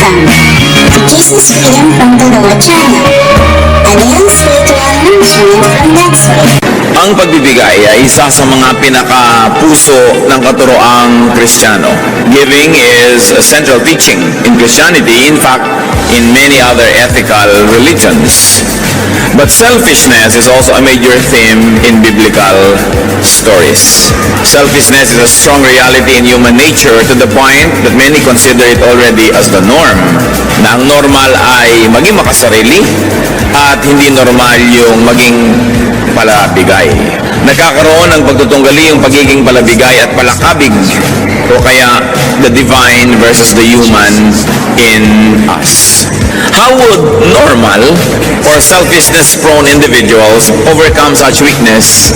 Welcome to Jesus Freedom from the Lord channel, a daily spiritual nourishment from God's Word. Ang pagbibigay ay isa sa mga pinaka-puso ng katuroang Kristiyano. Giving is a central teaching in Christianity, in fact, in many other ethical religions. But selfishness is also a major theme in biblical stories. Selfishness is a strong reality in human nature to the point that many consider it already as the norm. Na ang normal ay maging makasarili at hindi normal yung maging palabigay. Nagkakaroon ng pagtutunggali yung pagiging palabigay at palakabig o kaya the divine versus the human in us. How would normal or selfishness-prone individuals overcome such weakness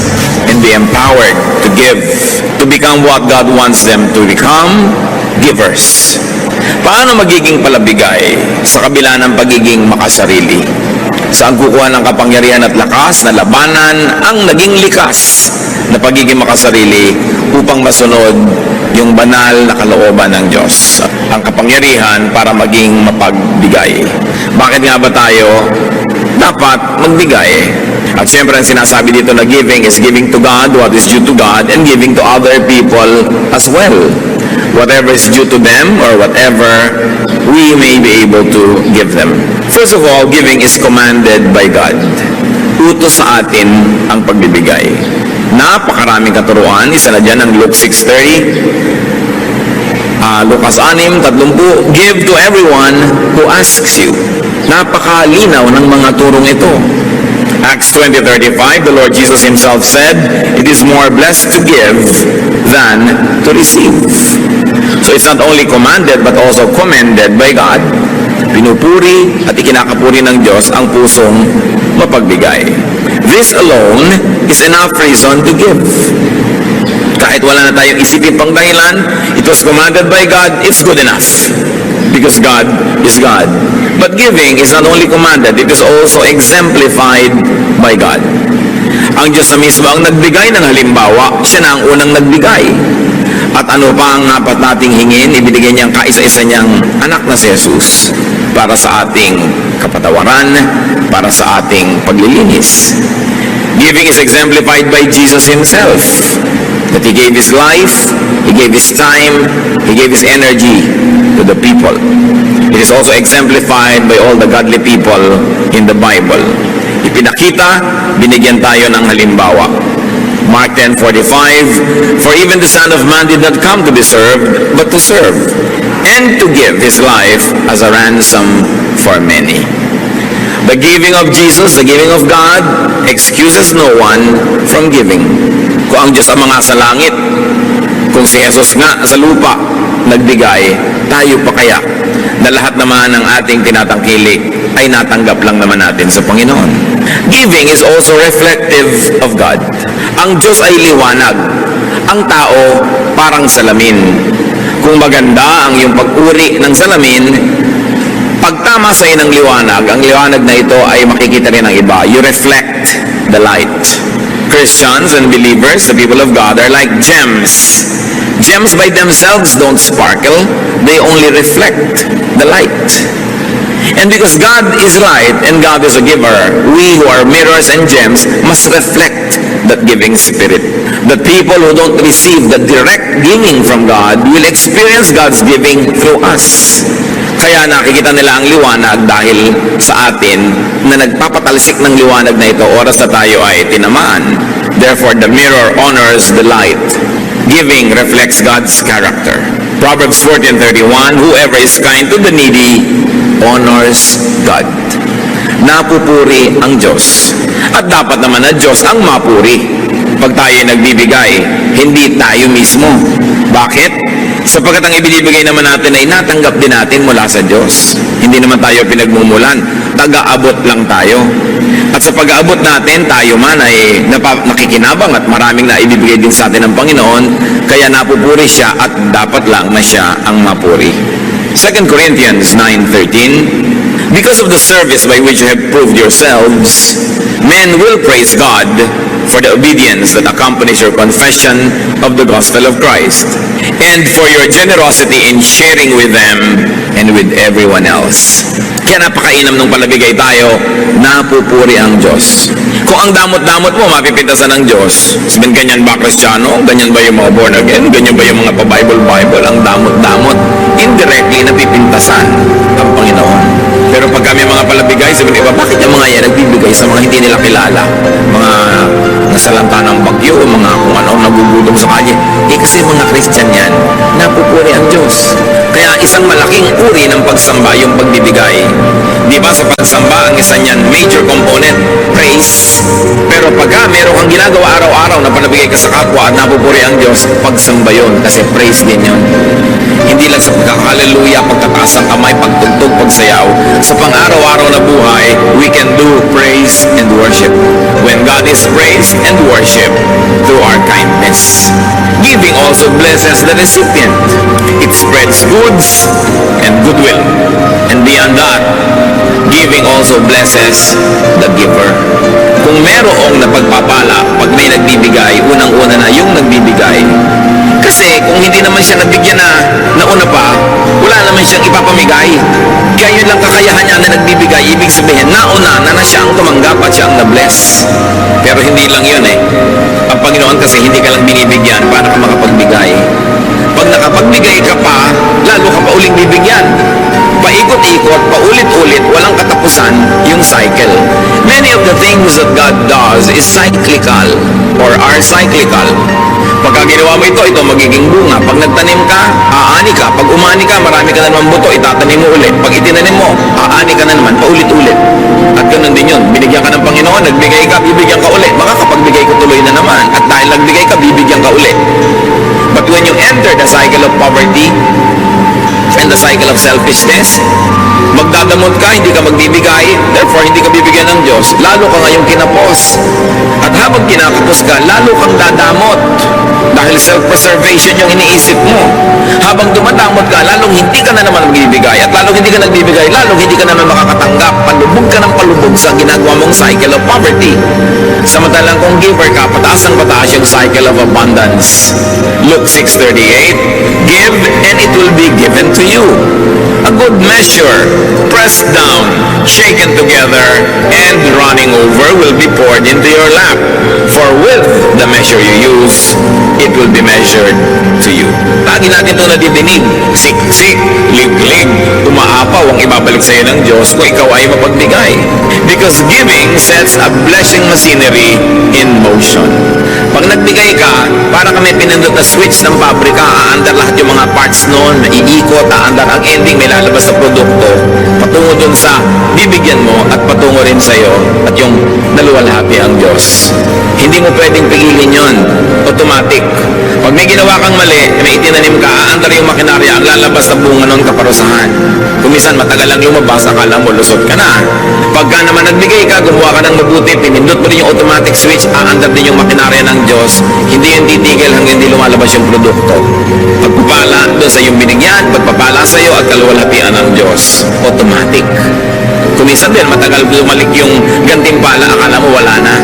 and be empowered to give, to become what God wants them to become? Givers. Paano magiging palabigay sa kabila ng pagiging makasarili? Saan kukuha ng kapangyarihan at lakas na labanan ang naging likas na pagiging makasarili upang masunod yung banal na kalooban ng Diyos? Ang kapangyarihan para maging mapagbigay. Bakit nga ba tayo dapat magbigay? At siyempre ang sinasabi dito na giving is giving to God what is due to God and giving to other people as well. Whatever is due to them or whatever we may be able to give them. First of all, giving is commanded by God. Utos sa atin ang pagbibigay. Napakaraming katuruan. Isa na dyan ang Luke 6:30. Lucas 6:30. Give to everyone who asks you. Napakalinaw ng mga turong ito. Acts 20:35, the Lord Jesus Himself said, it is more blessed to give than to receive. So it's not only commanded but also commended by God. Pinupuri at ikinakapuri ng Diyos ang pusong mapagbigay. This alone is enough reason to give. Kahit wala na tayong isipin pang dahilan, it was commanded by God, it's good enough. Because God is God. But giving is not only commanded, it is also exemplified by God. Ang Diyos na mismo ang nagbigay ng halimbawa, siya na ang unang nagbigay. At ano pa ang dapat nating hingin, ibinigay niyang kaisa-isa niyang anak na si Jesus para sa ating kapatawaran, para sa ating paglilinis. Giving is exemplified by Jesus Himself. That He gave His life, He gave His time, He gave His energy to the people. It is also exemplified by all the godly people in the Bible. Ipinakita, binigyan tayo ng halimbawa. Mark 10:45, for even the Son of Man did not come to be served, but to serve, and to give His life as a ransom for many. The giving of Jesus, the giving of God, excuses no one from giving. Kung ang Diyos ang mga sa langit, kung si Jesus nga sa lupa nagbigay, tayo pa kaya na lahat naman ng ating tinatangkilik ay natanggap lang naman natin sa Panginoon. Giving is also reflective of God. Ang Diyos ay liwanag. Ang tao parang salamin. Kung maganda ang iyong pag-uri ng salamin, pagtama sa ng liwanag, ang liwanag na ito ay makikita rin ng iba. You reflect the light. Christians and believers, the people of God, are like gems. Gems by themselves don't sparkle. They only reflect the light. And because God is light and God is a giver, we who are mirrors and gems must reflect that giving spirit. The people who don't receive the direct giving from God will experience God's giving through us. Kaya nakikita nila ang liwanag dahil sa atin na nagpapatalsik ng liwanag na ito oras na tayo ay tinamaan. Therefore, the mirror honors the light. Giving reflects God's character. Proverbs 14:31, whoever is kind to the needy honors God. Napupuri ang Diyos. At dapat naman na Diyos ang mapuri. Pag tayo nagbibigay, hindi tayo mismo. Bakit? Sapagkat ang ibinibigay naman natin ay natanggap din natin mula sa Diyos. Hindi naman tayo pinagmumulan. Taga-abot lang tayo. At sa pag-aabot natin, tayo man ay nakikinabang at maraming na ibibigay din sa atin ng Panginoon. Kaya napupuri siya at dapat lang na siya ang mapuri. 2 Corinthians 9:13, because of the service by which you have proved yourselves, men will praise God for the obedience that accompanies your confession of the gospel of Christ, and for your generosity in sharing with them and with everyone else. Kaya napakainam nung palabigay tayo, napupuri ang Diyos. Kung ang damot-damot mo, mapipintasan ng Diyos. Sabihin, ganyan ba Kristiyano? Ganyan ba yung mga born again? Ganyan ba yung mga pa-Bible? Ang damot-damot. Indirectly, napipintasan ang Panginoon. Pero pag kami mga palabigay, sabihin, iba, bakit yung mga yan nagbibigay sa mga hindi nila kilala? Mga nasalanta ng bagyo, mga kung ano, nagugulong sa kalye. Kasi mga Christian yan, napupuri ang Diyos. Kaya isang malaking uri ng pagsamba yung pagbibigay. Di ba sa pagsamba, ang isa niyan, major component, praise. Pero pagka meron kang ginagawa araw-araw na panabigay ka sa kapwa at napupuri ang Diyos, pagsamba yun, kasi praise din yun. Hindi lang sa pagkakaleluya, pagtataas ng kamay, pagtugtog, pagsayaw. Sa pang-araw-araw na buhay, we can do praise and worship. When God is praised and worshiped through our kindness. Giving also blesses the recipient. It spreads goods and goodwill. And beyond that, giving also blesses the giver. Kung merong napagpapala, pag may nagbibigay, unang-una na yung nagbibigay. Kasi kung hindi naman siya nabigyan na nauna pa, wala naman siyang ipapamigay. Kaya yun lang kakayahan niya na nagbibigay, ibig sabihin, nauna na siya ang tumanggap at siya ang na-bless. Pero hindi lang yun eh. Ang Panginoon kasi hindi ka lang binibigyan para ka makapagbigay. Pag nakapagbigay ka pa, lalo ka pa uling bibigyan. Paikot-ikot, paulit-ulit, walang katapusan yung cycle. Many of the things that God does is cyclical or are cyclical. Pagka ginawa mo ito magiging bunga. Pag nagtanim ka, aani ka. Pag umani ka, marami ka na naman buto, itatanim mo ulit. Pag itinanim mo, aani ka na naman, paulit-ulit. At ganun din yun. Binigyan ka ng Panginoon, nagbigay ka, bibigyan ka ulit. Makakapagbigay ko tuloy na naman. At dahil nagbigay ka, bibigyan ka ulit. But when you enter the cycle of poverty and the cycle of selfishness, magdadamot ka, hindi ka magbibigay, therefore hindi ka bibigyan ng Diyos, lalo ka ngayong kinapos. At habang kinakapos ka, lalo kang dadamot. Dahil self-preservation yung iniisip mo. Habang dumadamot ka, lalong hindi ka na naman magbibigay. At lalong hindi ka nagbibigay, lalong hindi ka naman makakatanggap. Palubog ka ng palubog sa ginagawa mong cycle of poverty. Samantalang kung giver ka, pataas ang pataas yung cycle of abundance. Luke 6:38, give and it will be given to you. A good measure, pressed down, shaken together, and running over will be poured into your lap. For with the measure you use, it will be measured to you. Lagi natin ito nadidinig. Siksik, lig-lig, umaapaw ang ibabalik sa iyo ng Diyos kung ikaw ay mapagbigay. Because giving sets a blessing machinery in motion. Pag nagbigay ka, para ka may pinindot na switch ng pabrika, aandar lahat yung mga parts noon, iikot, aandar ang ending, may lalabas na produkto, patungo dun sa bibigyan mo at patungo rin sa iyo at yung naluwalhati ang Diyos. Hindi mo pwedeng pigilin yon. Automatic. Pag may ginawa kang mali, may itinanim ka, aandar yung makinarya, ang lalabas na bunga noon kaparusahan. Kumisan matagal lang lumabas, akala mo lusot ka na. Pagka naman nagbigay ka, gumawa ka ng mabuti, pinindot mo rin yung automatic switch, aandar din yung makinarya ng Diyos, hindi yung titigil hanggang hindi lumalabas yung produkto. Pagpapala doon sa iyong binigyan, pagpapala sa iyo at kaluwalhatian ng Diyos. Automatic. Kumisan din, matagal lumalik yung gantimpala, akala mo wala na.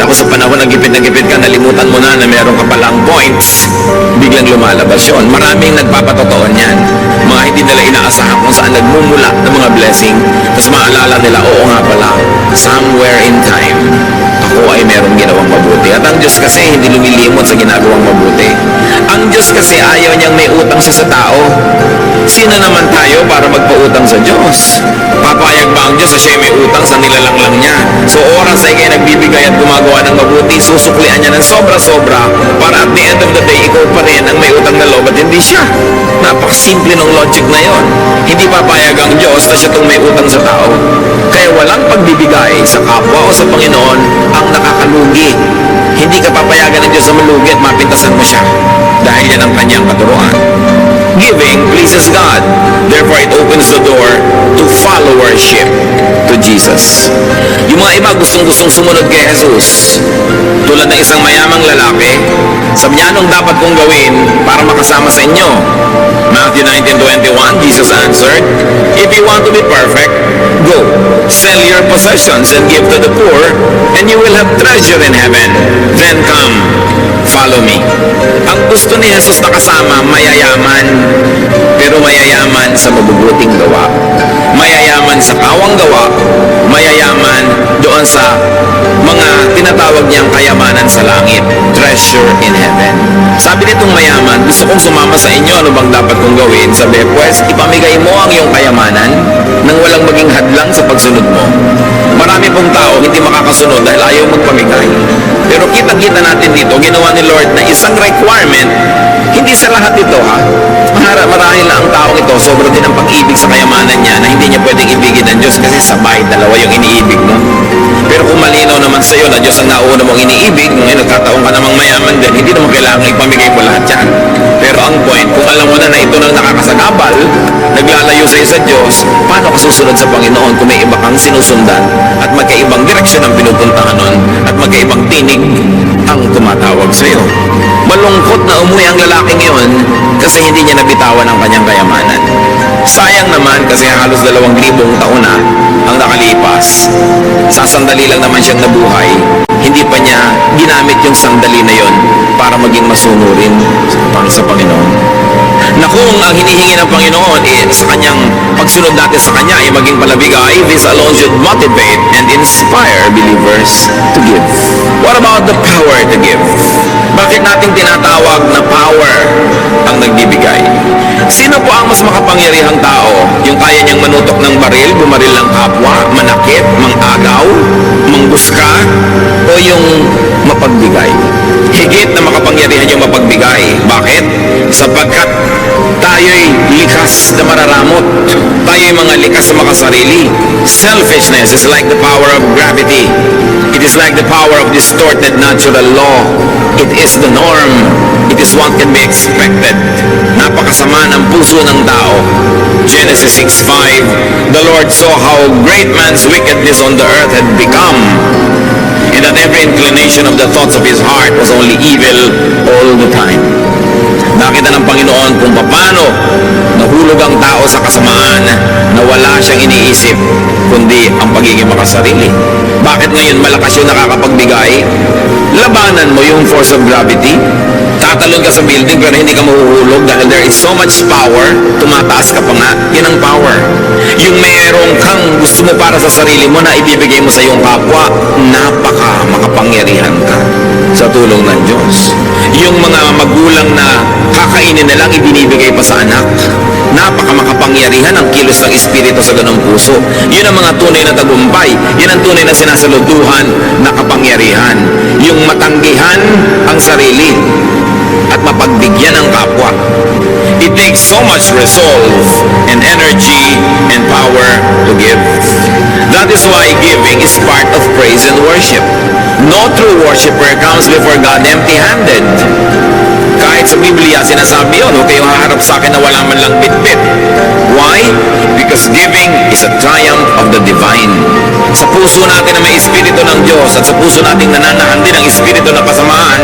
Tapos sa panahon na gipit ka, nalimutan mo na meron ka palang points, biglang lumalabas yun. Maraming nagpapatotoo niyan. Mga hindi nila inaasahan kung saan nagmumula ng mga blessing. Tapos maalala nila, oo nga pala, somewhere in time, ako ay merong ginawang mabuti. At ang Diyos kasi hindi lumilimot sa ginagawang mabuti. Ang Diyos kasi ayaw niyang may utang siya sa tao. Sino naman tayo para magpautang sa Diyos? Papayag ba ang Diyos na siya may utang sa nilalang lang niya? So oras ay kayo nagbibigay at gumagawa ng mabuti, susuklian niya ng sobra-sobra para at the end of the day, ikaw pa rin ang may utang na loob at hindi siya. Napakasimple ng logic na yon. Hindi papayag ang Diyos na siya itong may utang sa tao. Kaya walang pagbibigay sa kapwa o sa Panginoon ang nakakalugi. Hindi ka papayagan ng Diyos na malugi at mapintasan mo siya dahil yan ang kanyang katuruan. Giving pleases God. Therefore, it opens the door to followership to Jesus. Yung mga iba gustong-gustong sumunod kay Jesus. Tulad ng isang mayamang lalaki, sabi niya, anong dapat kong gawin para makasama sa inyo? Matthew 19:21, Jesus answered, if you want to be perfect, Go, sell your possessions and give to the poor, and you will have treasure in heaven. Then come, follow me. Ang gusto ni Jesus na kasama, mayayaman, pero mayayaman sa mabubuting gawa. Mayayaman sa kawang gawa, mayayaman doon sa mga tinatawag niyang kayamanan sa langit, treasure in heaven. Sabi nitong mayaman, gusto kong sumama sa inyo, ano bang dapat kong gawin? Sabi, pues, ipamigay mo ang iyong kayamanan nang walang maging hadlang sa pagsunod mo. Marami pong tao hindi makakasunod dahil ayaw magpamigay. Pero kita-kita natin dito, ginawa ni Lord na isang requirement, hindi sa lahat ito ha. Marahil na ang taong ito, sobrang din ang pag-ibig sa kayamanan niya na hindi niya pwedeng ibigin ng Diyos kasi sabay, dalawa yung iniibig mo. Pero kung malinaw naman sa iyo na Diyos ang nauna mong iniibig, ngayon nagkataon ka namang mayaman din, hindi naman kailangan ipamigay mo lahat yan. Pero ang point, kung alam mo na ito nang nakakasagabal, naglalayo sa sa Diyos, paano ka susunod sa Panginoon kung may iba kang sinusundan at magkaibang direksyon ang pinupuntahan nun at magkaibang tinig ang tumatawag sa iyo? Malungkot na umuwi ang lalaking iyon kasi hindi niya nabitawan ang kanyang kayamanan. Sayang naman kasi halos 2,000 taon na ang nakalipas. Sasandali lang naman siyang nabuhay. Hindi pa niya ginamit yung sandali na yon para maging masunurin sa Panginoon. Na kung ang hinihingi ng Panginoon sa kanyang pagsunod natin sa Kanya ay maging palabigay, this alone should motivate and inspire believers to give. What about the power to give? Bakit natin tinatawag na power ang nagbibigay? Sino po ang mas makapangyarihang tao? Yung kaya niyang manutok ng baril, bumaril ng kapwa, manakit, mangagaw, mangguska, o yung mapagbigay? Higit na makapangyarihan yung mapagbigay. Bakit? Sapagkat tayo'y likas na mararamot. Tayo'y mga likas sa makasarili. Selfishness is like the power of gravity. It is like the power of distorted natural law. It is the norm. It is what can be expected. Napakasama ng puso ng tao. Genesis 6:5, the Lord saw how great man's wickedness on the earth had become, and that every inclination of the thoughts of his heart was only evil all the time. Nakita ng Panginoon kung paano nahulog ang tao sa kasamaan na wala siyang iniisip kundi ang pagiging makasarili. Bakit ngayon malakas yung nakakapagbigay? Labanan mo yung force of gravity. Tatalon ka sa building pero hindi ka mahuhulog dahil there is so much power, tumataas ka pa nga, yun ang power. Yung mayroong kang gusto mo para sa sarili mo na ibibigay mo sa iyong kapwa, napaka makapangyarihan ka sa tulong ng Diyos. Yung mga magulang na kakainin na lang ibinibigay pa sa anak, napaka makapangyarihan ang kilos ng Espiritu sa ganong puso. Yun ang mga tunay na tagumpay. Yun ang tunay na sinasaluduhan na kapangyarihan. Yung matanggihan ang sarili at mapagbigyan ang kapwa. It takes so much resolve and energy and power to give. That is why giving is part of praise and worship. No true worshiper comes before God empty-handed. Kahit sa Biblia, sinasabi yun, huwag kayong haharap sa akin na wala man lang bit-bit. Why? Because giving is a triumph of the divine. Sa puso natin na may Espiritu ng Diyos at sa puso natin nananahan din ang Espiritu ng kasamaan,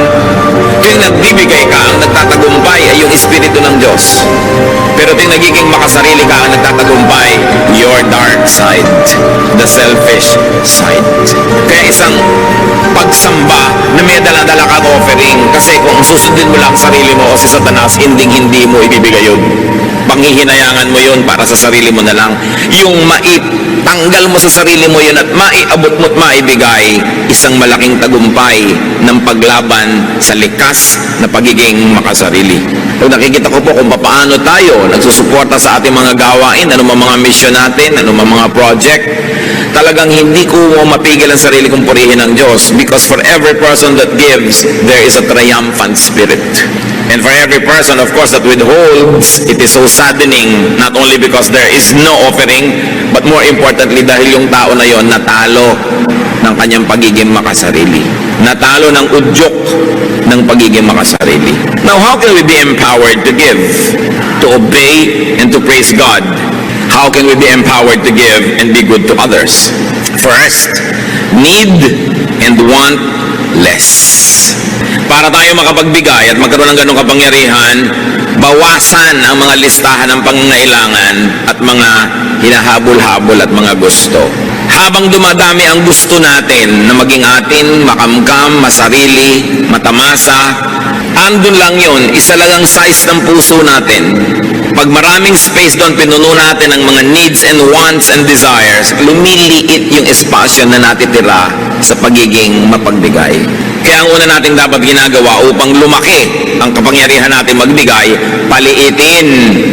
tuwing nagbibigay ka, ang nagtatagumpay ay yung Espiritu ng Diyos. Pero tuwing nagiging makasarili ka, ang nagtatagumpay, your dark side, the selfish side. Kaya isang pagsamba na may dala-dala kang offering, kasi kung susundin mo lang sarili mo o si Satanas, hindi mo ibibigay yun. Panghihinayangan mo yun para sa sarili mo na lang. Yung maitanggal mo sa sarili mo yun at maiabot mo at maibigay, isang malaking tagumpay ng paglaban sa likas na pagiging makasarili. Pag nakikita ko po kung paano tayo nagsusuporta sa ating mga gawain, anumang mga mission natin, anumang mga project, talagang hindi ko mapigil ang sarili kong purihin ng Diyos, because for every person that gives, there is a triumphant spirit. And for every person, of course, that withholds, it is so saddening, not only because there is no offering, but more importantly, dahil yung tao na yon natalo ng kanyang pagiging makasarili. Natalo ng udyok ng pagiging makasarili. Now, how can we be empowered to give, to obey, and to praise God? How can we be empowered to give and be good to others? First, need and want less. Para tayo makapagbigay at magkaroon ng ganong kapangyarihan, bawasan ang mga listahan ng pangangailangan at mga hinahabol-habol at mga gusto. Habang dumadami ang gusto natin na maging atin, makamkam, masarili, matamasa, andun lang yun, isa lang ang size ng puso natin. Pag maraming space doon, pinuno natin ang mga needs and wants and desires, lumiliit yung espasyo na natitira sa pagiging mapagbigay. Kaya ang una natin dapat ginagawa upang lumaki ang kapangyarihan natin magbigay, paliitin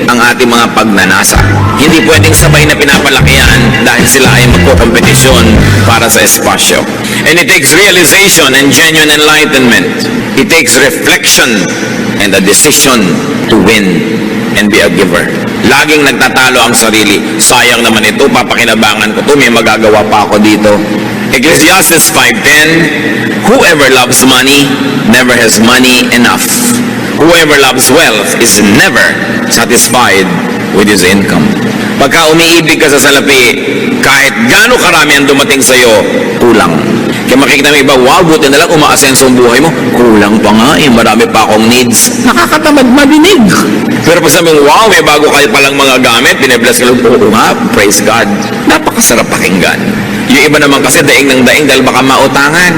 ang ating mga pagnanasa. Hindi pwedeng sabay na pinapalaki yan dahil sila ay magkokompetisyon para sa espasyo. And it takes realization and genuine enlightenment. It takes reflection and a decision to win and be a giver. Laging nagtatalo ang sarili. Sayang naman ito, papakinabangan ko to, may magagawa pa ako dito. Ecclesiastes 5:10, whoever loves money never has money enough. Whoever loves wealth is never satisfied with his income. Pagka umiibig ka sa salapi, kahit gaano karami ang dumating sa'yo, kulang. Kaya makikita mo iba, wow, buti na lang umaasenso ang buhay mo. Kulang pa nga eh, marami pa akong needs. Nakakatamad madinig. Pero pag sabi mo, wow, may bago kayo palang mga gamit, binibless ka lang, oo nga, praise God. Napakasarap pakinggan. Yung iba naman kasi daing ng daing dahil baka mautangan.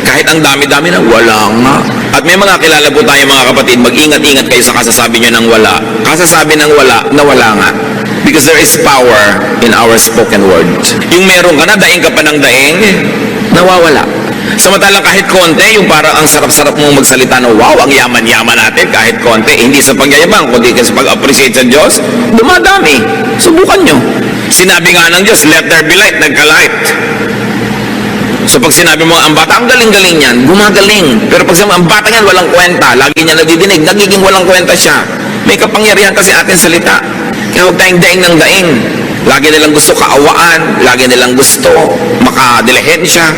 Kahit ang dami-dami na, wala nga. At may mga kilala po tayo mga kapatid, mag-ingat-ingat kayo sa kasasabi nyo ng wala. Kasasabi ng wala, na wala nga. Because there is power in our spoken words. Yung meron ka na, daing ka pa ng daing, nawawala. Samantalang kahit konti, yung parang ang sarap-sarap mong magsalita na, wow, ang yaman-yaman natin, kahit konti, hindi sa pagyayabang, kundi sa pag-appreciate sa Diyos, dumadami. Subukan nyo. Sinabi nga ng Diyos, let there be light, nagka-light. So pag sinabi mo, ang bata, ang galing-galing yan, gumagaling. Pero pag sinabi, ang bata yan, walang kwenta, lagi niya nadidinig, nagiging walang kwenta siya. May kapangyarihan kasi ating salita. Kaya huwag tayong daing ng daing. Lagi nilang gusto kaawaan, lagi nilang gusto makadilihensya.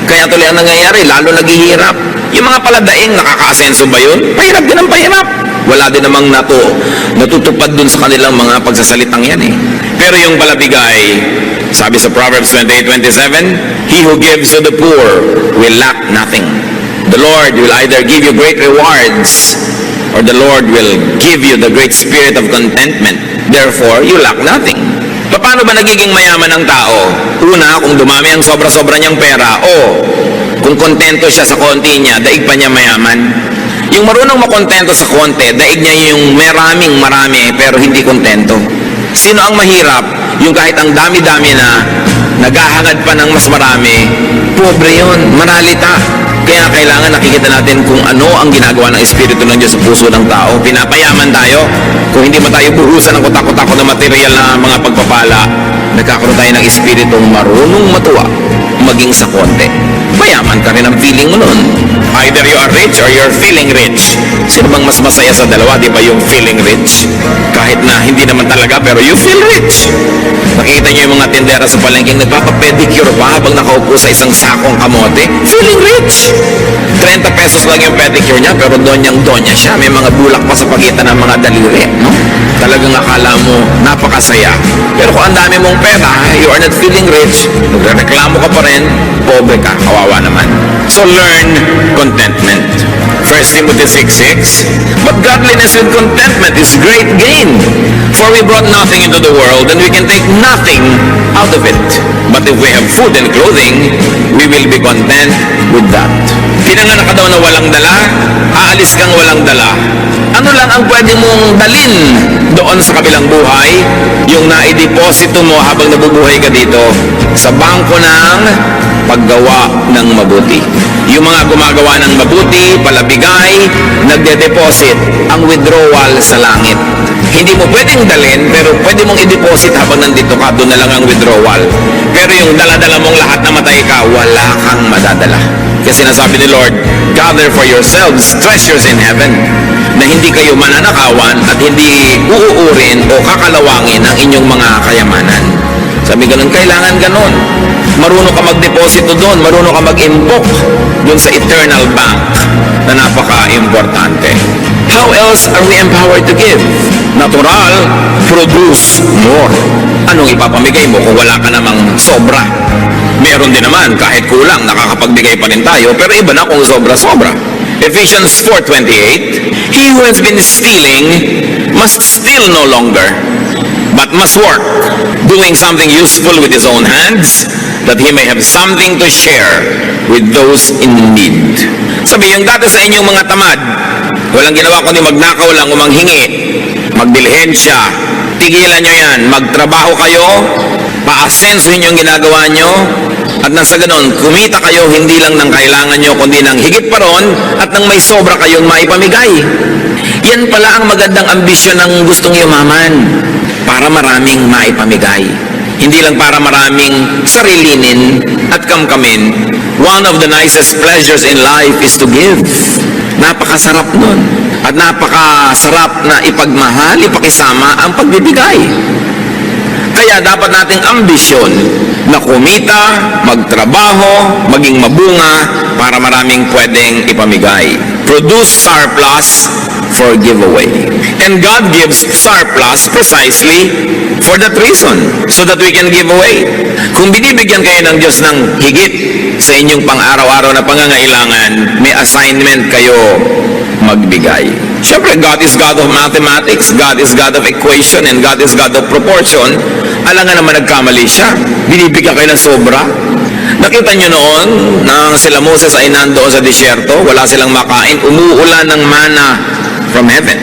Kaya tuloy ang nangyayari, lalo naghihirap. Yung mga paladaing, nakaka-asenso ba yun? Pahirap din ang pahirap. Wala din namang natutupad dun sa kanilang mga pagsasalitang yan eh. Pero yung palabigay, sabi sa Proverbs 28:27, he who gives to the poor will lack nothing. The Lord will either give you great rewards or the Lord will give you the great spirit of contentment. Therefore, you lack nothing. Paano ba nagiging mayaman ang tao? Una, kung dumami ang sobra-sobra niyang pera, o kung kontento siya sa konti niya, daig pa niya mayaman. Yung marunong makontento sa konti, daig niya yung marami, pero hindi kontento. Sino ang mahirap? Yung kahit ang dami-dami na, naghahangad pa ng mas marami, pobre yun, maralita. Kaya kailangan nakikita natin kung ano ang ginagawa ng Espiritu ng Diyos sa puso ng tao. Pinapayaman tayo. Kung hindi man tayo buhusan ng kutak-kutak na material na mga pagpapala, nagkakaroon tayo ng Espiritong marunong matuwa, maging sa konti. Mayaman ka rin ang feeling mo nun. Either you are rich or you're feeling rich. Sino bang mas masaya sa dalawa? Di ba yung feeling rich? Kahit na hindi naman talaga, pero you feel rich. Nakikita niyo yung mga tindera sa palengking nagpapapedicure pa habang nakaupo sa isang sakong kamote. Feeling rich. 30 pesos lang yung pedicure niya, pero donyang-donya siya. May mga bulak pa sa pagitan ng mga daliri. No? Talagang akala mo, napakasaya. Pero kung ang dami mong pera, you are not feeling rich, nagreklamo ka pa rin, pobre ka, kawawa naman. So learn contentment. 1 Timothy 6:6, but godliness with contentment is great gain. For we brought nothing into the world, and we can take nothing out of it. But if we have food and clothing, we will be content with that. Pinanganak ka daw na walang dala, aalis kang walang dala. Ano lang ang pwede mong dalin doon sa kabilang buhay? Yung naideposito mo habang nabubuhay ka dito sa bangko ng paggawa ng mabuti. Yung mga gumagawa ng mabuti, palabigay, nagde-deposit ang withdrawal sa langit. Hindi mo pwedeng dalhin, pero pwede mong i-deposit habang nandito ka, doon na lang ang withdrawal. Pero yung dala-dala mong lahat na matay ka, wala kang madadala. Kasi sinasabi ni Lord, gather for yourselves treasures in heaven, na hindi kayo mananakawan at hindi uuurin o kakalawangin ang inyong mga kayamanan. Sabi ganun, kailangan ganun. Marunong ka mag-deposito doon, marunong ka mag-impok doon sa eternal bank na napaka-importante. How else are we empowered to give? Natural, produce more. Anong ipapamigay mo kung wala ka namang sobra? meron din naman, kahit kulang, nakakapagbigay pa rin tayo, pero iba na kung sobra-sobra. Ephesians 4:28, he who has been stealing must steal no longer, but must work, doing something useful with his own hands, that he may have something to share with those in need. Sabi, yung dati sa inyong mga tamad, walang ginawa kundi magnakaw lang o manghingi, magdilhensya, tigilan nyo yan, magtrabaho kayo, paasensuhin yung ginagawa nyo, at nang sa ganon, kumita kayo hindi lang ng kailangan nyo, kundi ng higit pa ron, at nang may sobra kayong maipamigay. Yan pala ang magandang ambisyon ng gustong yumaman, para maraming maipamigay. Hindi lang para maraming sarilinin at kamkamin. One of the nicest pleasures in life is to give. Napakasarap nun. At napakasarap na ipagmahal, ipakisama ang pagbibigay. Kaya dapat nating ambisyon na kumita, magtrabaho, maging mabunga para maraming pwedeng ipamigay. Produce surplus for giveaway. And God gives surplus precisely for that reason, so that we can give away. Kung binibigyan kayo ng Diyos ng higit sa inyong pang-araw-araw na pangangailangan, may assignment kayo magbigay. Siyempre, God is God of mathematics, God is God of equation, and God is God of proportion. Alam nga naman nagkamali siya. Binibigyan kayo ng sobra. Nakita nyo noon na sila Moses ay nandoon sa disyerto, wala silang makain, umuulan ng mana from heaven.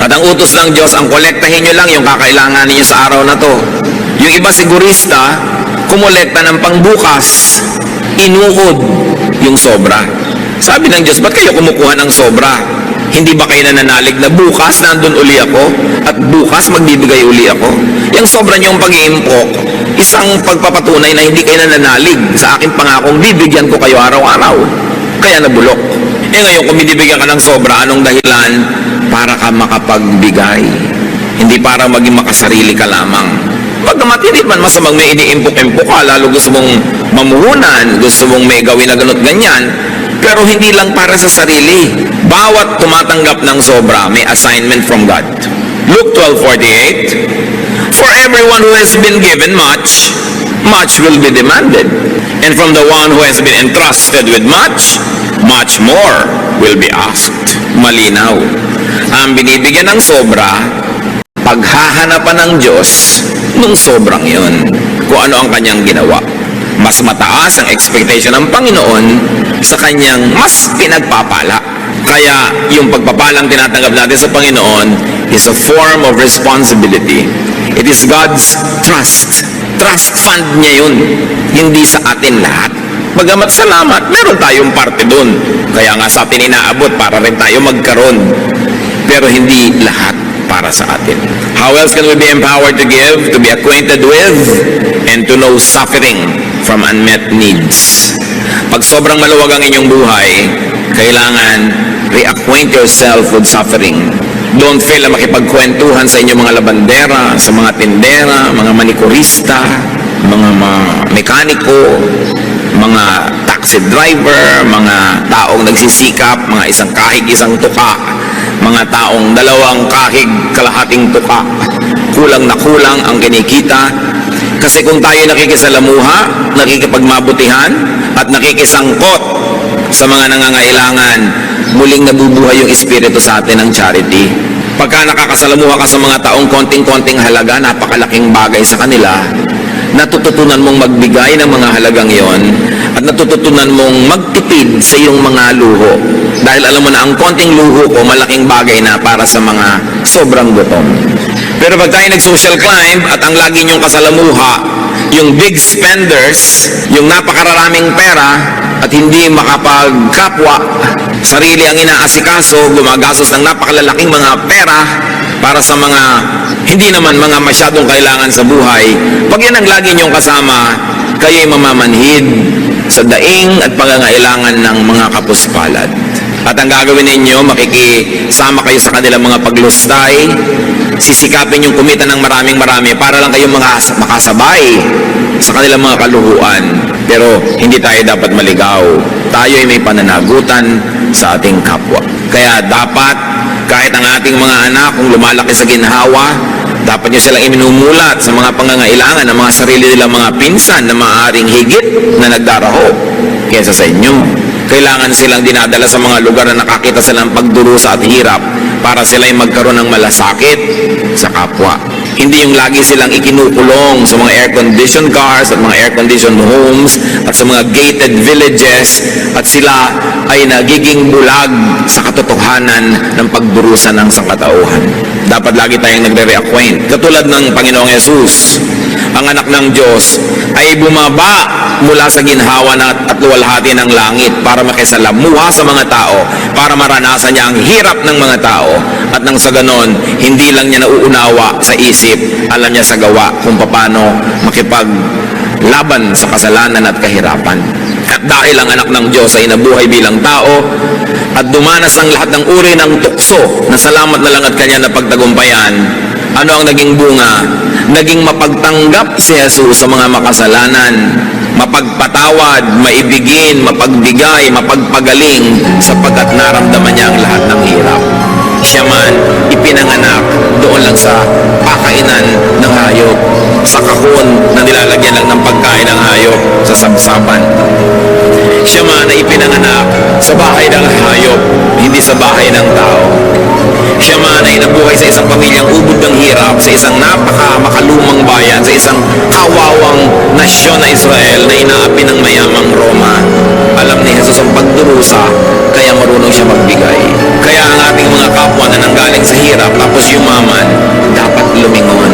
At ang utos ng Diyos, ang kolektahin nyo lang yung kakailangan ninyo sa araw na to. Yung iba sigurista, kumolekta ng pangbukas, inuod yung sobra. Sabi ng Diyos, ba't kayo kumukuha ng sobra? Hindi ba kayo nananalig na bukas nandun uli ako at bukas magbibigay uli ako? Yung sobra niyong pag-iimpok, isang pagpapatunay na hindi kayo nananalig sa aking pangakong bibigyan ko kayo araw-araw. Kaya nabulok. Ngayon, kung binibigyan ka ng sobra, anong dahilan? Para ka makapagbigay. Hindi para maging makasarili ka lamang. Pagkamat hindi man masamang may iniimpok-impok ka, lalo gusto mong mamuhunan, gusto mong may gawin na ganot ganyan, pero hindi lang para sa sarili. Bawat tumatanggap ng sobra, may assignment from God. Luke 12:48, for everyone who has been given much, much will be demanded. And from the one who has been entrusted with much, much more will be asked. Malinaw. Ang binibigyan ng sobra, paghahanapan ng Diyos nung sobrang yun. Kung ano ang kanyang ginawa. Mas mataas ang expectation ng Panginoon sa kanyang mas pinagpapala. Kaya yung pagpapalang tinatanggap natin sa Panginoon is a form of responsibility. It is God's trust. Trust fund niya yun. Hindi sa atin lahat. Bagamat salamat, meron tayong parte dun. Kaya nga sa atin inaabot para rin tayo magkaroon. Pero hindi lahat para sa atin. How else can we be empowered to give, to be acquainted with, and to know suffering from unmet needs? Pag sobrang maluwag ang inyong buhay, kailangan reacquaint yourself with suffering. Don't fail na makipagkwentuhan sa inyong mga labandera, sa mga tindera, mga manikurista, mga mekaniko, mga taxi driver, mga taong nagsisikap, mga isang kahig, isang tuka, mga taong dalawang kahig, kalahating tuka, kulang na kulang ang kinikita. Kasi kung tayo nakikisalamuha, nakikipagmabutihan, at nakikisangkot sa mga nangangailangan, muling nabubuhay yung espiritu sa atin ng charity. Pagka nakakasalamuha ka sa mga taong konting-konting halaga, napakalaking bagay sa kanila, natututunan mong magbigay ng mga halagang yon at natututunan mong magtipid sa iyong mga luho. Dahil alam mo na ang konting luho ko, malaking bagay na para sa mga sobrang gutom. Pero pag tayo nag-social climb at ang lagi niyong kasalamuha, yung big spenders, yung napakararaming pera at hindi makapagkapwa, sarili ang inaasikaso, gumagastos ng napakalalaking mga pera para sa mga hindi naman mga masyadong kailangan sa buhay. Pag yan ang lagi niyong kasama, kayo'y mamamanhid sa daing at pangangailangan ng mga kapuspalad. At ang gagawin ninyo, makikisama kayo sa kanilang mga paglustay, sisikapin yung kumita ng maraming-marami para lang kayong makasabay sa kanilang mga kaluhuan. Pero hindi tayo dapat maligaw. Tayo ay may pananagutan sa ating kapwa. Kaya dapat, kahit ang ating mga anak, kung lumalaki sa ginhawa, dapat nyo silang iminumulat sa mga pangangailangan ng mga sarili nilang mga pinsan na maaaring higit na nagdaraho kaysa sa inyo. Kailangan silang dinadala sa mga lugar na nakakita silang pagdurusa at hirap para sila'y magkaroon ng malasakit sa kapwa. Hindi yung lagi silang ikinukulong sa mga air-conditioned cars at mga air-conditioned homes at sa mga gated villages at sila ay nagiging bulag sa katotohanan ng pagdurusa ng sangkatauhan. Dapat lagi tayong nagre-reacquaint. Katulad ng Panginoong Yesus, ang anak ng Diyos ay bumaba mula sa ginhawa at luwalhati ng langit para makisalamuha sa mga tao, para maranasan niya ang hirap ng mga tao, at nang sa ganon, hindi lang niya nauunawa sa isip, alam niya sa gawa kung paano makipaglaban sa kasalanan at kahirapan. At dahil ang anak ng Diyos ay nabuhay bilang tao at dumanas ng lahat ng uri ng tukso na salamat na lang at kanya na pagtagumpayan, ano ang naging bunga? Naging mapagtanggap si Jesus sa mga makasalanan, mapagpatawad, maibigin, mapagbigay, mapagpagaling, sapagkat naramdaman niya ang lahat ng hirap. Siya man ipinanganak doon lang sa pakainan ng hayop, sa kahon na nilalagyan lang ng pagkain ng hayop, sa sabsaban. Siya man ay ipinanganak sa bahay ng hayop, hindi sa bahay ng tao. Siya man ay nabuhay sa isang pamilyang ubod ng hirap, sa isang makalumang bayan, sa isang kawawang nasyon na Israel na inaapi ng mayamang Roma. Alam ni Jesus ang pagdurusa, kaya marunong siya magbigay. Kaya ang ating mga kapwa na nanggaling sa hirap tapos yumaman, dapat lumingon.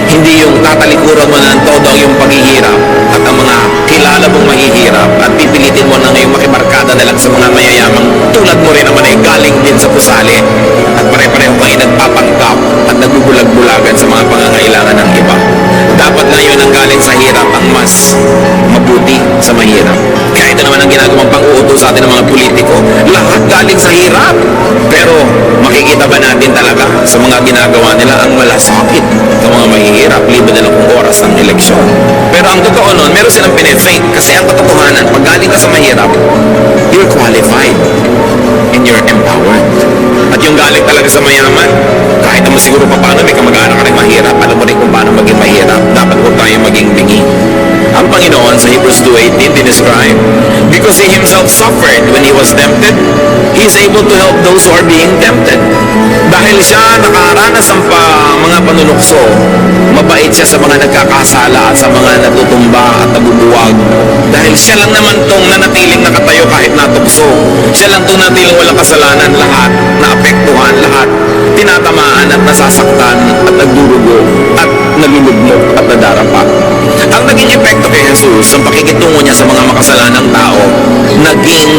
Hindi yung tatalikuran mo na ng todo ang yung paghihirap at ang mga kilala mong mahihirap at pipilitin mo na ngayong makibarkada na lang sa mga mayayamang tulad mo rin naman ay galing din sa pusali at pare-pareho kayo nagpapanggap at nagbubulag-bulagan sa mga pangangailangan ng iba. Dapat na yun ang galing sa hirap ang mas mabuti sa mahirap. Kaya ito naman ang ginagawang pang-uutos sa atin ng mga politiko. Lahat galing sa hirap. Pero makikita ba natin talaga sa mga ginagawa nila ang malasakit ng mga mahihirap, libre na lang kung oras ng eleksyon. Pero ang totoo nun, meron silang pinefake kasi ang katotohanan, pag galing ka sa mahirap, you're qualified and you're empowered. At yung galing talaga sa mayaman, kahit naman siguro pa paano may kamag-anak ka rin mahirap, alam mo rin kung paano maging mahirap, dapat huwag tayo maging bingi. Ang Panginoon sa Hebrews 2:18 dinescribe, because He Himself suffered when He was tempted, He is able to help those who are being tempted. Dahil siya nakaranas ng mga panunukso, mabait siya sa mga nagkakasala at sa mga natutumba at nabubuwag. Dahil siya lang naman tong nanatiling nakatayo kahit natukso. Siya lang tong nanatiling walang kasalanan, lahat naapektuhan, lahat tinatamaan at nasasaktan at nagdurugo at nalulugmok at nadarapa. Ang naging epekto kay Jesus ang pakikitungo niya sa mga makasalanang tao, naging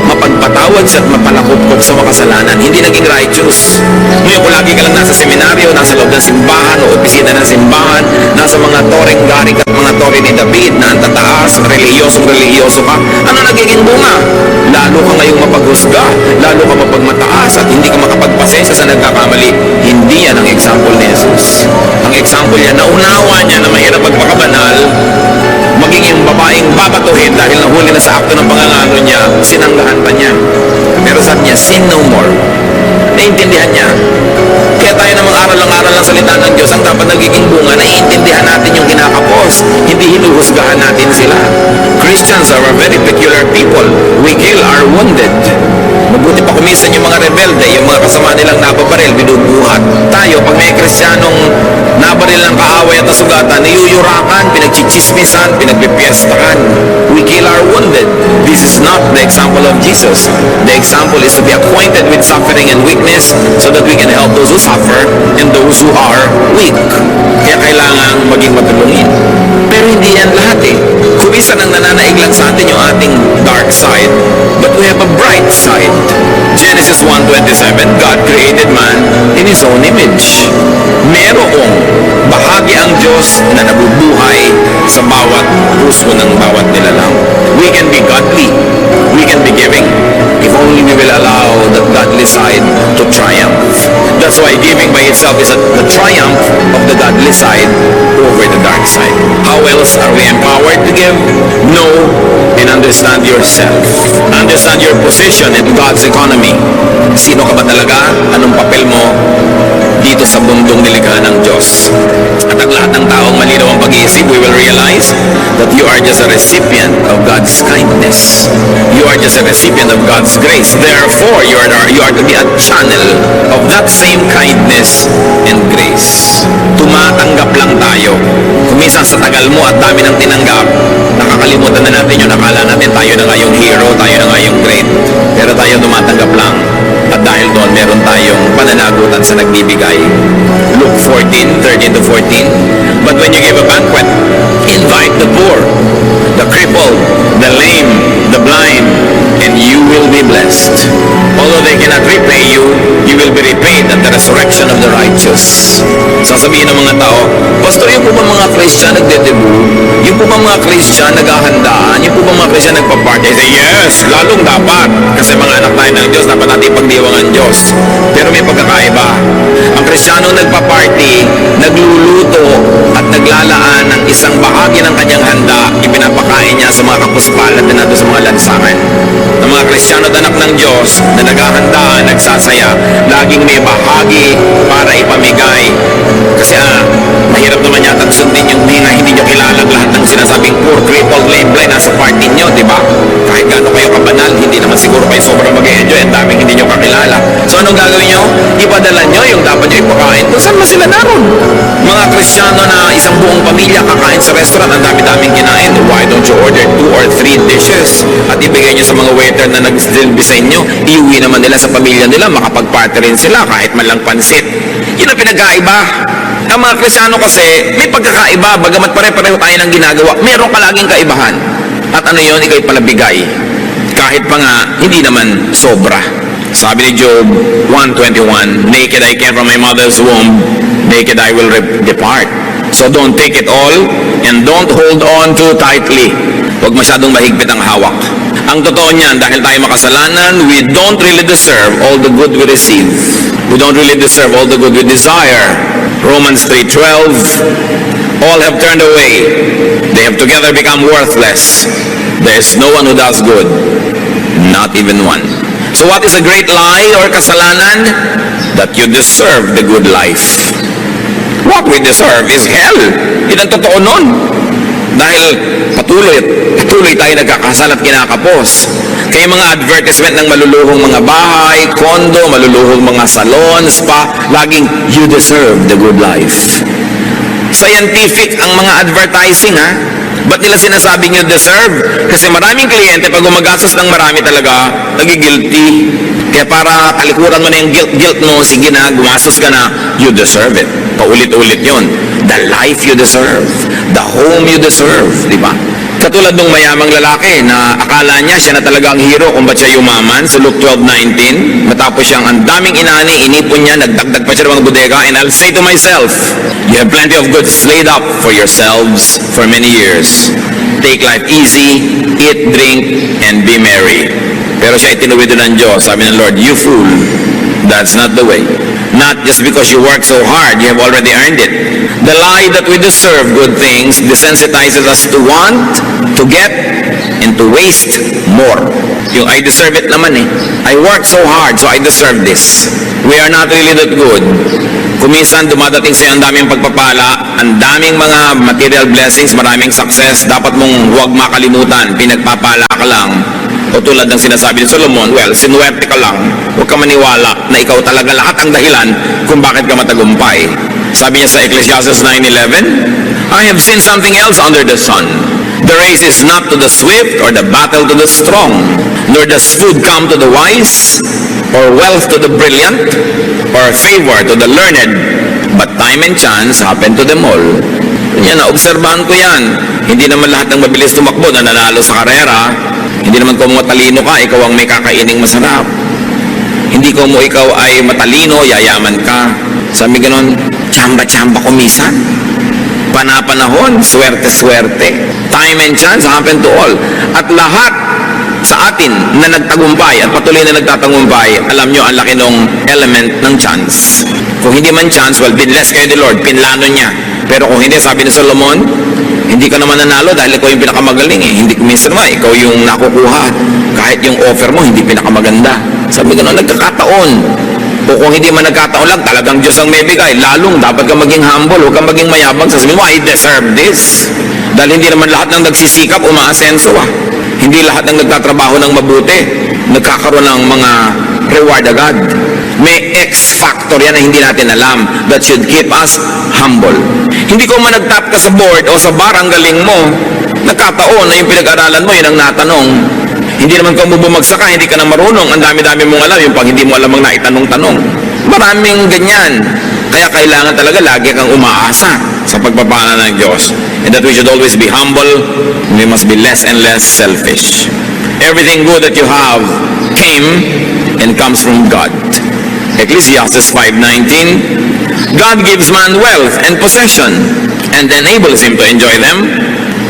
mapagpatawad siya at mapalakupkop sa makasalanan, hindi naging righteous. Ngayon kung lagi ka lang nasa seminaryo, nasa loob ng simbahan o opisina ng simbahan, nasa mga toreng garik at mga tore ni David na ang tataas, relihiyosong-relihioso ka, ano nagiging bunga? Lalo ka ngayong mapaghusga, lalo ka mapagmataas at hindi ka makapagpasensya sa nagkakamali. Hindi yan ang example ni Jesus. Ang example niya, naunawa niya na mahirap magpakabanal, maging yung babaeng babatuhin dahil nahuli na sa akto ng pangangano niya, sinanggahan pa niya. Pero sabi niya, sin no more. Naintindihan niya. Kaya tayo na mag-aral lang salita ng Diyos, ang dapat nagiging bunga, naiintindihan natin yung kinakapos, hindi hinuhusgahan natin sila. Christians are a very peculiar people. We kill our wounded. Mabuti pa kumisan yung mga rebelde, yung mga kasama nilang nababaril, binubuhat. Tayo, pag may Kristiyanong nabaril ng kaaway at nasugatan, niyuyurakan, pinagchichismisan, pinagpipiestahan. We kill our wounded. This is not the example of Jesus. The example is to be acquainted with suffering and weakness so that we can help those who suffer and those who are weak. Kaya kailangan maging matulungin. Pero hindi yan lahat eh. Kumisan ang nananaig lang sa atin yung ating dark side, but we have a bright side. Genesis 1:27, God created man in His own image. Merong bahagi ang Diyos na nabubuhay sa bawat puso ng bawat nilalang. We can be godly. We can be giving. If only we will allow the godly side to triumph. That's why giving by itself is the triumph of the godly side over the dark side. How else are we empowered to give? Know and understand yourself. Understand your position in God's economy. Sino ka ba talaga? Anong papel mo dito sa mundong nilikha ng Diyos? At ang lahat ng taong malinaw ang pag-iisip, we will realize that you are just a recipient of God's kindness. You are just a recipient of God's grace. Therefore, you are to be a channel of that same kindness and grace. Tumatanggap lang tayo. Kuminsan sa tagal mo at dami ng tinanggap, nakakalimutan na natin yung akala natin tayo na nga yung hero, tayo na nga yung great. Pero tayo tumatanggap lang. At dahil doon, meron tayong pananagutan sa nagbibigay. Luke 14:13 to 14. But when you give a banquet, invite the poor, the crippled, the lame, the blind, and you will be blessed. Although they cannot repay you, you will be repaid at the resurrection of the righteous. Sasabihin ng mga tao, Pastor, yung po ba mga Christian nagdedebu? Yung po ba mga Christian naghahandaan? Yung po ba mga Christian nagpa-party? I say, yes, lalong dapat. Kasi mga anak tayo ng Diyos, dapat natin pagdiwangan Diyos. Pero may pagkakaiba. Ang Kristiyano nagpa-party, nagluluto at naglalaan ng isang bahagi ng kanyang handa, ipinapakain niya sa mga kapuspalan na nandun sa mga lansangan. Ang mga Kristiyano at anak ng Diyos na naghahandaan, nagsasaya, laging may bahagi para ipamigay. Kasi mahirap naman yata sundin yung mga hindi nyo kilala lahat ng sinasabing poor, crippled, lame, blind nasa party nyo, di ba? Kahit gaano kayo kabanal, hindi naman siguro kayo sobrang mag-enjoy, ang daming hindi nyo kakilala. So anong gagawin nyo? Ipadala nyo yung dapat nyo ipakain. Kung saan man sila naroon? Mga Kristiyano na isang buong pamilya kakain sa restaurant, ang dami-daming kinain. Why don't you order 2 or 3 dishes at ibigay nyo sa mga waiter na nag-silbi sa inyo? Iuwi naman nila sa pamilya nila, makapag-party rin sila kahit man lang pansit. Yun ang pinagkaiba. Ang mga Kristiyano kasi, may pagkakaiba, bagamat pare-pareho tayo ng ginagawa, meron ka laging kaibahan. At ano yun, ikaw'y palabigay. Kahit pa nga, hindi naman sobra. Sabi ni Job 1:21, naked I came from my mother's womb, naked I will depart. So don't take it all, and don't hold on too tightly. Huwag masyadong mahigpit ang hawak. Ang totoo niyan, dahil tayo makasalanan, we don't really deserve all the good we receive. We don't really deserve all the good we desire. Romans 3:12, all have turned away. They have together become worthless. There is no one who does good, not even one. So what is a great lie or kasalanan? That you deserve the good life. What we deserve is hell. Yan ang totoo nun. Dahil patuloy tayo nagkakasala at kinakapos. Kaya mga advertisement ng maluluhong mga bahay, kondo, maluluhong mga salon, spa, laging, you deserve the good life. Scientific ang mga advertising, ha? Ba't nila sinasabing you deserve? Kasi maraming kliyente, pag gumagastos ng marami talaga, nagigilty. Kaya para talikuran mo na yung guilt mo, sige na, gumastos ka na, you deserve it. Paulit-ulit yon. The life you deserve. The home you deserve. Di ba? Katulad ng mayamang lalaki na akala niya siya na talaga ang hero kung ba't siya yumaman sa Luke 12:19. Matapos siyang ang daming inani, inipon niya, nagdagdag pa siya ng mga bodega, and I'll say to myself, you have plenty of goods laid up for yourselves for many years. Take life easy, eat, drink, and be merry. Pero siya itinuwid ng Diyos. Sabi ng Lord, you fool, that's not the way. Not just because you work so hard, you have already earned it. The lie that we deserve good things desensitizes us to want, to get, and to waste more. Yung I deserve it naman eh. I work so hard, so I deserve this. We are not really that good. Kuminsan dumadating sa'yo ang daming pagpapala, ang daming mga material blessings, maraming success. Dapat mong huwag makalimutan, pinagpapala ka lang. O tulad ng sinasabi ni Solomon, well, sinuwerte ka lang, huwag ka maniwala na ikaw talaga lahat ang dahilan kung bakit ka matagumpay. Sabi niya sa Ecclesiastes 9:11, I have seen something else under the sun. The race is not to the swift or the battle to the strong, nor does food come to the wise, or wealth to the brilliant, or favor to the learned, but time and chance happen to them all. Yan, naobserbahan ko yan. Hindi naman lahat ng mabilis tumakbo na nanalo sa karera. Hindi naman kung matalino ka, ikaw ang may kakaining masarap. Hindi kung ikaw ay matalino, yayaman ka. Sabi ganon, tsamba-tsamba kumisan. Panapanahon, swerte-swerte. Time and chance happen to all. At lahat sa atin na nagtagumpay at patuloy na nagtatagumpay, alam nyo, ang laki ng element ng chance. Kung hindi man chance, well, binless kayo ni Lord, pinlano niya. Pero kung hindi, sabi ni Solomon, hindi ka naman nanalo dahil ikaw yung pinakamagaling eh. Hindi minsan nga, ikaw yung nakukuha. Kahit yung offer mo, hindi pinakamaganda. Sabi ko, nagkakataon. O kung hindi man nagkataon lang, talagang Diyos ang may bigay, lalong dapat ka maging humble, huwag ka maging mayabang. Sasabihin mo, I deserve this. Dahil hindi naman lahat ng nagsisikap umaasenso Hindi lahat ng nagtatrabaho ng mabuti, nagkakaroon ng mga reward agad. May X factor yan na hindi natin alam that should keep us humble. Hindi ko man nag-top ka sa board o sa bar, ang galing mo, nagkataon na yung pinag-aralan mo, yun ang natanong. Hindi naman ka bumagsak ka, hindi ka na marunong, ang dami-dami mong alam, yung pag hindi mo alam ang naitanong-tanong. Maraming ganyan. Kaya kailangan talaga lagi kang umaasa sa pagpapala ng Diyos. And that we should always be humble, we must be less and less selfish. Everything good that you have came and comes from God. Ecclesiastes 5:19, God gives man wealth and possession and enables him to enjoy them.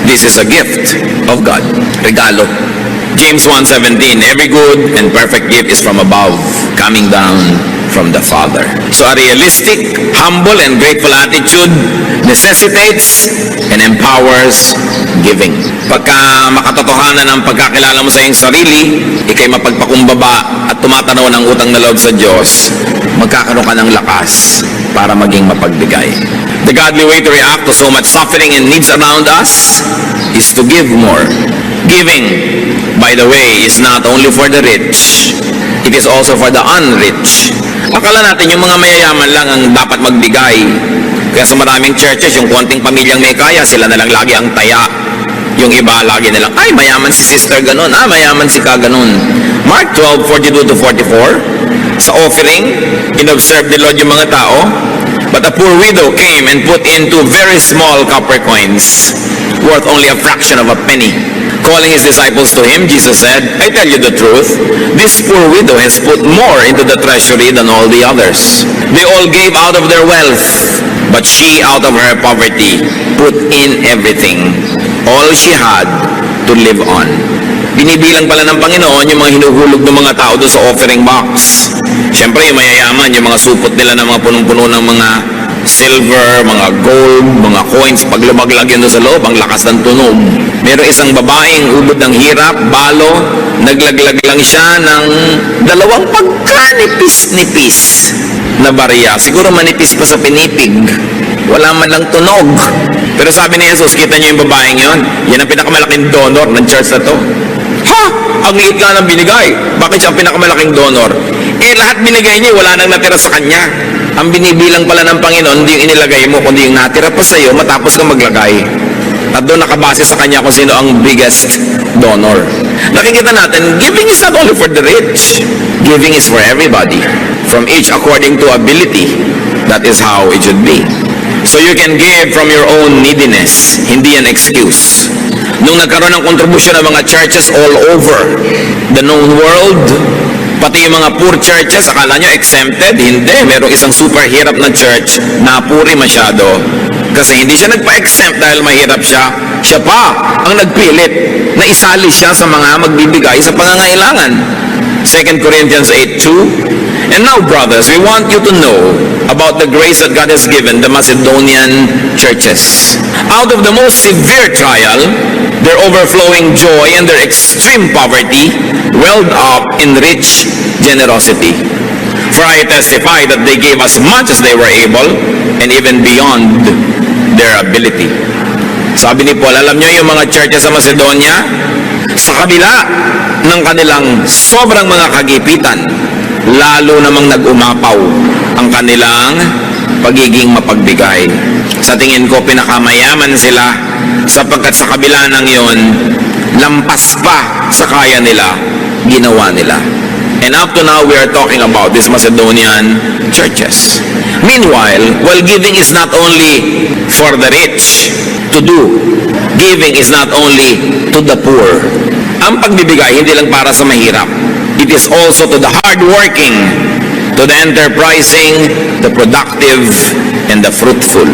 This is a gift of God. Regalo. James 1:17, every good and perfect gift is from above, coming down from the Father. So a realistic, humble, and grateful attitude necessitates and empowers giving. Pagka makatotohanan ang pagkakilala mo sa iyong sarili, ikay mapagpakumbaba at tumatanaw ng utang na loob sa Diyos, magkakaroon ka ng lakas para maging mapagbigay. The godly way to react to so much suffering and needs around us is to give more. Giving, by the way, is not only for the rich, it is also for the unrich. Akala natin yung mga mayayaman lang ang dapat magbigay. Kaya sa maraming churches, yung konting pamilyang may kaya, sila na lang lagi ang taya. Yung iba lagi nilang, ay, mayaman si sister ganun, mayaman si ka ganun. Mark 12:42-44, sa offering, inobserve ni Lord yung mga tao, but a poor widow came and put in 2 very small copper coins, worth only a fraction of a penny. Calling his disciples to him, Jesus said, I tell you the truth, this poor widow has put more into the treasury than all the others. They all gave out of their wealth, but she, out of her poverty, put in everything, all she had to live on. Binibilang pala ng Panginoon yung mga hinuhulog ng mga tao doon sa offering box. Siyempre, yung mayayaman, yung mga supot nila ng mga punong-puno ng mga silver, mga gold, mga coins, pag lumaglag yun doon sa loob, ang lakas ng tunog. Meron isang babaeng ubod ng hirap, balo, naglaglag lang siya ng 2 pagkanipis-nipis na barya. Siguro manipis pa sa pinipig. Wala man lang tunog. Pero sabi ni Jesus, kita niyo yung babaeng yon? Yan ang pinakamalaking donor ng church na to. Ha? Ang liit nga ng binigay. Bakit siya ang pinakamalaking donor? Lahat binigay niya, wala nang natira sa kanya. Ang binibilang pala ng Panginoon, hindi yung inilagay mo, kundi yung natira pa sa'yo, matapos kang maglagay. At doon nakabase sa kanya kung sino ang biggest donor. Nakikita natin, giving is not only for the rich. Giving is for everybody. From each according to ability. That is how it should be. So you can give from your own neediness. Hindi yan excuse. Nung nagkaroon ng kontribusyon ng mga churches all over the known world, pati yung mga poor churches, akala nyo exempted? Hindi. Merong isang super hirap na church na puri masyado. Kasi hindi siya nagpa-exempt dahil mahirap siya. Siya pa ang nagpilit na isali siya sa mga magbibigay sa pangangailangan. 2 Corinthians 8:2. And now, brothers, we want you to know about the grace that God has given the Macedonian churches. Out of the most severe trial, their overflowing joy and their extreme poverty welled up in rich generosity. For I testify that they gave as much as they were able and even beyond their ability. Sabi ni Paul, alam nyo yung mga churches sa Macedonia, sa kabila ng kanilang sobrang mga kagipitan, lalo namang nag-umapaw ang kanilang pagiging mapagbigay. Sa tingin ko, pinakamayaman sila sapagkat sa kabila ng yon, lampas pa sa kaya nila, ginawa nila. And up to now, we are talking about these Macedonian churches. Meanwhile, while giving is not only for the rich to do, giving is not only to the poor. Ang pagbibigay, hindi lang para sa mahirap. It is also to the hardworking, to the enterprising, the productive, and the fruitful.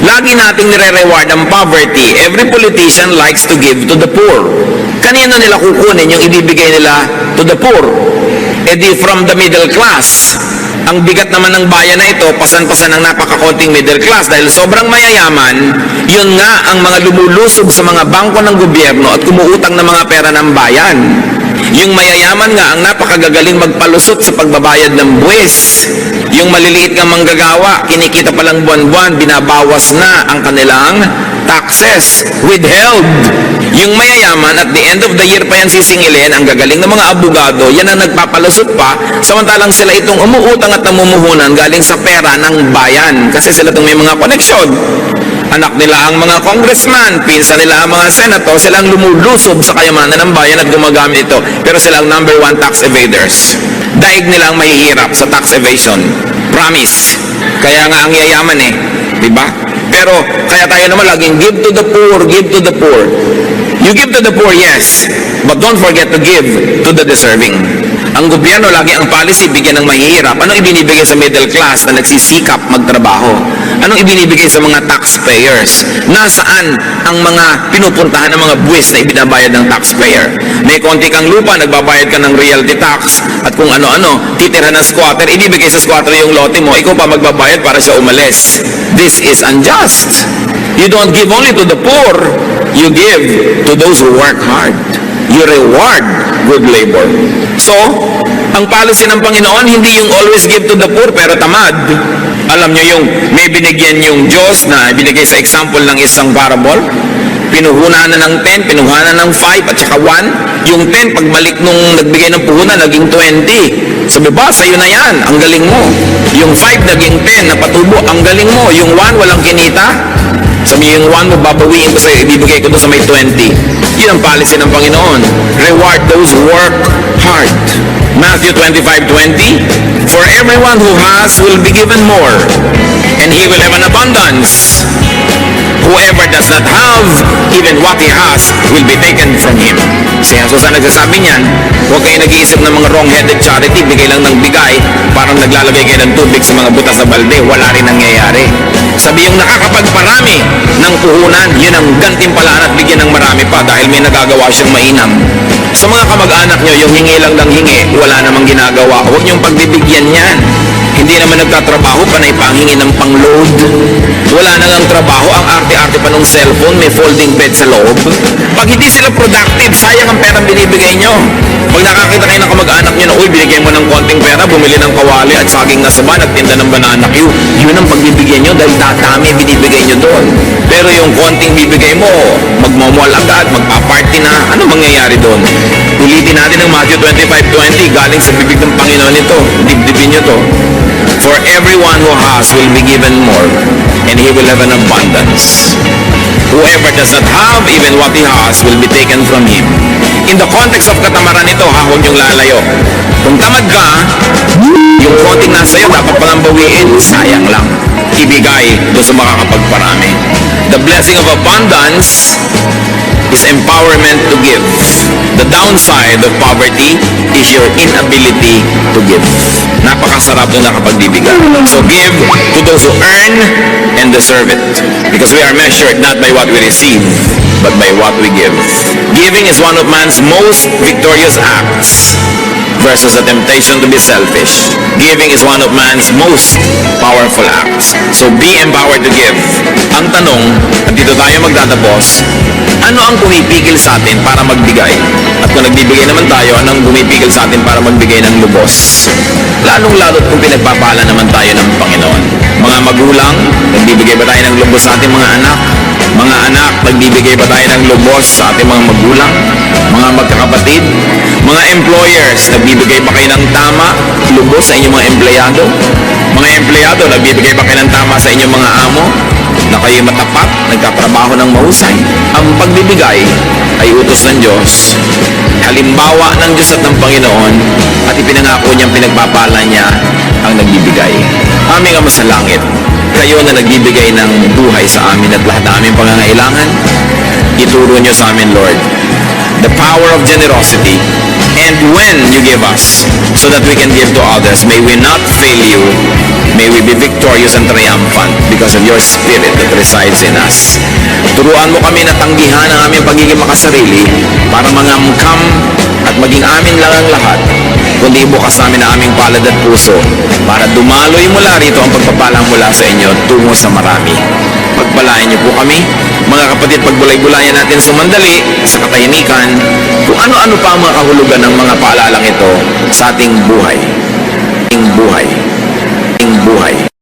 Lagi nating nire-reward ang poverty. Every politician likes to give to the poor. Kanino nila kukunin yung ibibigay nila to the poor? Di from the middle class. Ang bigat naman ng bayan na ito, pasan-pasan ng napakakonting middle class dahil sobrang mayayaman, yun nga ang mga lumulusob sa mga bangko ng gobyerno at kumuutang ng mga pera ng bayan. Yung mayayaman nga ang napakagagaling magpalusot sa pagbabayad ng buwis. Yung maliliit nga manggagawa, kinikita palang buwan-buwan, binabawas na ang kanilang taxes, withheld. Yung mayayaman, at the end of the year pa yan sisingilin, ang gagaling ng mga abogado, yan ang nagpapalusot pa, samantalang sila itong umuutang at namumuhunan galing sa pera ng bayan. Kasi sila itong may mga koneksyon. Anak nila ang mga congressman, pinsan nila ang mga senator, sila ang lumulusob sa kayamanan ng bayan at gumagamit ito. Pero sila ang number 1 tax evaders. Daig nila ang mahihirap sa tax evasion. Promise. Kaya nga ang yayaman eh. Diba? Pero kaya tayo naman laging give to the poor, give to the poor. You give to the poor, yes. But don't forget to give to the deserving. Ang gobyerno, lagi ang policy, bigyan ng mahihirap. Anong ibinibigay sa middle class na nagsisikap magtrabaho? Anong ibinibigay sa mga taxpayers? Nasaan ang mga pinupuntahan ng mga buwis na ibinabayad ng taxpayer? May konti kang lupa, nagbabayad ka ng realty tax, at kung ano-ano, titirhan ng squatter, ibibigay sa squatter yung lote mo, ikaw pa magbabayad para siya umalis. This is unjust. You don't give only to the poor, you give to those who work hard. You reward good labor. So, ang policy ng Panginoon, hindi yung always give to the poor pero tamad. Alam nyo yung may binigyan yung Diyos na binigay sa example ng isang parable, pinuhunan na ng 10, pinuhunan ng 5 at saka 1. Yung 10, pagbalik nung nagbigay ng puhunan, naging 20. Sabi ba, sa'yo na yan, ang galing mo. Yung 5 naging 10, napatubo, ang galing mo. Yung 1, walang kinita. Sabi yung 1 mo, babawiin ko sa'yo, ibibigay ko doon sa may 20. Yun ang policy ng Panginoon. Reward those who work hard. Matthew 25:20, for everyone who has will be given more, and he will have an abundance. Whoever does not have, even what he has will be taken from him. Si Jesus ang nagsasabi niyan, huwag kayo nag-iisip ng mga wrong-headed charity, bigay lang ng bigay, parang naglalagay kayo ng tubig sa mga butas sa balde, wala rin nangyayari. Sabi yung nakakapagparami ng puhunan, yun ang gantimpalaan at bigyan ng marami pa dahil may nagagawa siyang mainam. Sa mga kamag-anak nyo, yung hingi lang ng hingi, wala namang ginagawa. Huwag niyong pagbibigyan yan. Hindi naman nagtatrabaho, panay panghingi ng pang-load. Wala nang ang trabaho, ang arte-arte pa ng cellphone, may folding bed sa loob. Pag hindi sila productive, sayang ang perang binibigay nyo. Pag nakakita kayo ng kamag-anak nyo na, uy, binigay mo ng konting pera, bumili ng kawali at saging na saba, nagtinda ng banana Q, yun ang pagbibigyan nyo dahil tatami binibigay nyo doon. Pero yung konting bibigay mo, magmamall agad, magpa-party na, ano mangyayari doon? Ulitin natin ang Matthew 25:20, galing sa bibig ng Panginoon ito. Dibdibin nyo to. For everyone who has will be given more, and he will have an abundance. Whoever does not have, even what he has, will be taken from him. In the context of katamaran ito, huwag niyong lalayo. Kung tamad ka, yung konting nasa iyo, dapat palang bawiin, sayang lang. Ibigay doon sa makakapagparami. The blessing of abundance is empowerment to give. The downside of poverty is your inability to give. Napakasarap nung nakapagbibigay. So give to those who earn and deserve it. Because we are measured not by what we receive, but by what we give. Giving is one of man's most victorious acts versus a temptation to be selfish. Giving is one of man's most powerful acts. So be empowered to give. Ang tanong, at dito tayo magtatapos, ano ang pumipigil sa atin para magbigay? At kung nagbibigay naman tayo, anong pumipigil sa atin para magbigay ng lubos? Lalong-lalo't kung pinagpapala naman tayo ng Panginoon. Mga magulang, nagbibigay ba tayo ng lubos sa ating mga anak? Mga anak, nagbibigay ba tayo ng lubos sa ating mga magulang? Mga magkakapatid? Mga employers, nagbibigay ba kayo ng tama, lubos sa inyong mga empleyado? Mga empleyado, nagbibigay ba kayo ng tama sa inyong mga amo? Na kayo matapat, nagkatrabaho ng mahusay? Ang pagbibigay ay utos ng Diyos, halimbawa ng Diyos at ng Panginoon, at ipinangako niyang pinagpapala niya ang nagbibigay. Aming Ama sa langit, kayo na nagbibigay ng buhay sa amin at lahat ng aming pangangailangan, ituro niyo sa amin, Lord, the power of generosity. And when you give us, so that we can give to others, may we not fail you. May we be victorious and triumphant because of your Spirit that resides in us. Turuan mo kami na tanggihan ang aming pagiging makasarili para mangamkam at maging amin lang ang lahat, kundi bukas namin ang aming palad at puso para dumaloy mula rito ang pagpapalang mula sa inyo tungo sa marami. pagpalain niyo po kami. Mga kapatid, pagbulay-bulayan natin sumandali sa katahimikan kung ano-ano pa ang mga kahulugan ng mga paalalang ito sa ating buhay. Ating buhay. Ating buhay.